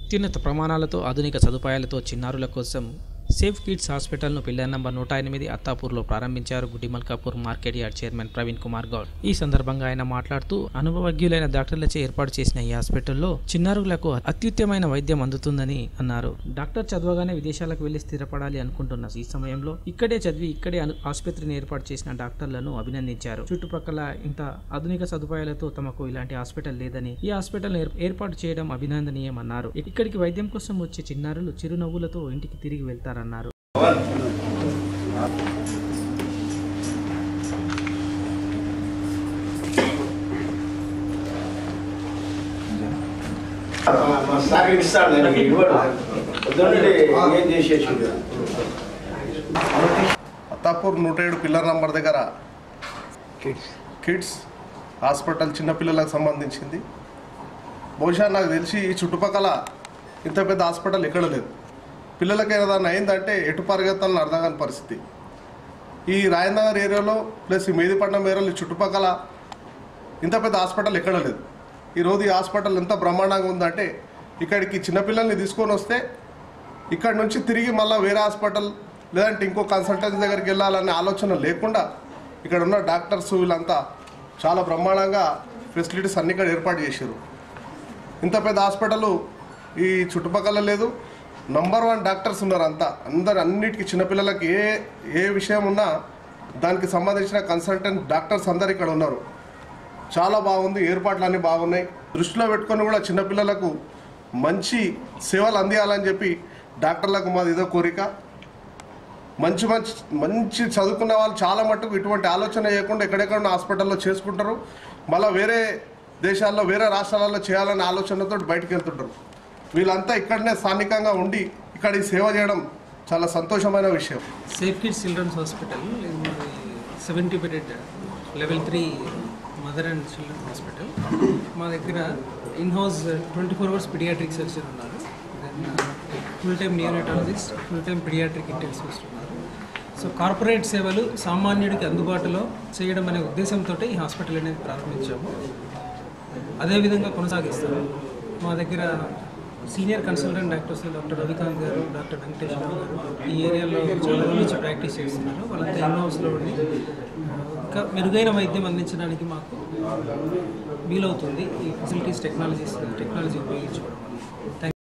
అత్యున్నత ప్రమాణాలతో ఆధునిక సదుపాయాలతో చిన్నారుల కోసం సేఫ్ కిడ్స్ హాస్పిటల్ను పిల్లర్ నంబర్ 108 అత్తాపూర్లో ప్రారంభించారు Gudimalkapur market yard chairman Praveen Kumar Goud. ఈ సందర్భంగా ఆయన మాట్లాడుతూ అనుభవజ్ఞులైన డాక్టర్లచే ఏర్పాటు చేసిన ఈ హాస్పిటల్లో చిన్నారులకు అత్యుత్తమైన వైద్యం అందుతుందని అన్నారు. డాక్టర్ చదవగానే విదేశాలకు వెళ్లి స్థిరపడాలి అనుకుంటున్న ఈ సమయంలో ఇక్కడే చదివి ఇక్కడే ఆసుపత్రిని ఏర్పాటు చేసిన డాక్టర్లను అభినందించారు. చుట్టుపక్కల ఇంత ఆధునిక సదుపాయాలతో తమకు ఇలాంటి హాస్పిటల్ లేదని ఈ హాస్పిటల్ ఏర్పాటు చేయడం అభినందనీయమన్నారు. ఇక్కడికి వైద్యం కోసం వచ్చే చిన్నారులు చిరునవ్వులతో ఇంటికి తిరిగి వెళ్తారు. అత్తాపూర్ 107 పిల్లర్ నంబర్ దగ్గర కిడ్స్ హాస్పిటల్ చిన్నపిల్లలకు సంబంధించింది. బహుశా నాకు తెలిసి ఈ చుట్టుపక్కల ఇంత పెద్ద హాస్పిటల్ ఎక్కడ లేదు. పిల్లలకి ఏదైనా అయిందంటే ఎటు పరిగెత్తాలని అర్థం కాని పరిస్థితి. ఈ రాయనగర్ ఏరియాలో ప్లస్ ఈ మేదిపట్నం ఏరియాలో చుట్టుపక్కల ఇంత పెద్ద హాస్పిటల్ ఎక్కడ లేదు. ఈరోజు ఈ హాస్పిటల్ ఎంత బ్రహ్మాండంగా ఉందంటే ఇక్కడికి చిన్నపిల్లల్ని తీసుకొని వస్తే ఇక్కడ నుంచి తిరిగి మళ్ళీ వేరే హాస్పిటల్ లేదంటే ఇంకో కన్సల్టెన్సీ దగ్గరికి వెళ్ళాలనే ఆలోచన లేకుండా ఇక్కడ ఉన్న డాక్టర్స్ వీళ్ళంతా చాలా బ్రహ్మాండంగా ఫెసిలిటీస్ అన్ని ఇక్కడ ఏర్పాటు చేశారు. ఇంత పెద్ద హాస్పిటల్ ఈ చుట్టుపక్కల లేదు. నంబర్ 1 డాక్టర్స్ ఉన్నారు. అన్నిటికీ చిన్నపిల్లలకి ఏ విషయం ఉన్నా దానికి సంబంధించిన కన్సల్టెంట్ డాక్టర్స్ అందరు ఇక్కడ ఉన్నారు. చాలా బాగుంది. ఏర్పాట్లు అన్నీ బాగున్నాయి. దృష్టిలో పెట్టుకొని కూడా చిన్నపిల్లలకు మంచి సేవలు అందియాలని చెప్పి డాక్టర్లకు మాది ఇదో కోరిక. మంచి చదువుకున్న వాళ్ళు చాలా మట్టుకు ఇటువంటి ఆలోచన చేయకుండా ఎక్కడెక్కడ హాస్పిటల్లో చేసుకుంటారు. మళ్ళీ వేరే దేశాల్లో వేరే రాష్ట్రాలలో చేయాలనే ఆలోచనతో బయటికి వెళ్తుంటారు. వీళ్ళంతా ఇక్కడనే స్థానికంగా ఉండి ఇక్కడ ఈ సేవ చేయడం చాలా సంతోషమైన విషయం. Safe kids children's hospital 70 bedded level 3 mother and children hospital. మా దగ్గర ఇన్హౌస్ 24 అవర్స్ పీడియాట్రిక్ సర్జన్ ఉన్నారు. Full time neonatologist, full time paediatric intensivist ఉన్నారు. సో కార్పొరేట్ సేవలు సామాన్యుడికి అందుబాటులో చేయడం అనే ఉద్దేశంతో ఈ హాస్పిటల్ అనేది ప్రారంభించాము. అదేవిధంగా కొనసాగిస్తాము. మా దగ్గర senior consultant doctors doctor Ravikanth గారు, డాక్టర్ వెంకటేశ్వర గారు ఈ ఏరియాలో చాలా రోజుల నుంచి ప్రాక్టీస్ చేస్తున్నారు. వాళ్ళంతా ఇన్హౌస్లో ఉండి ఇంకా మెరుగైన వైద్యం అందించడానికి మాకు వీలవుతుంది ఈ ఫెసిలిటీస్ టెక్నాలజీ ఉపయోగించుకోవడం వల్ల.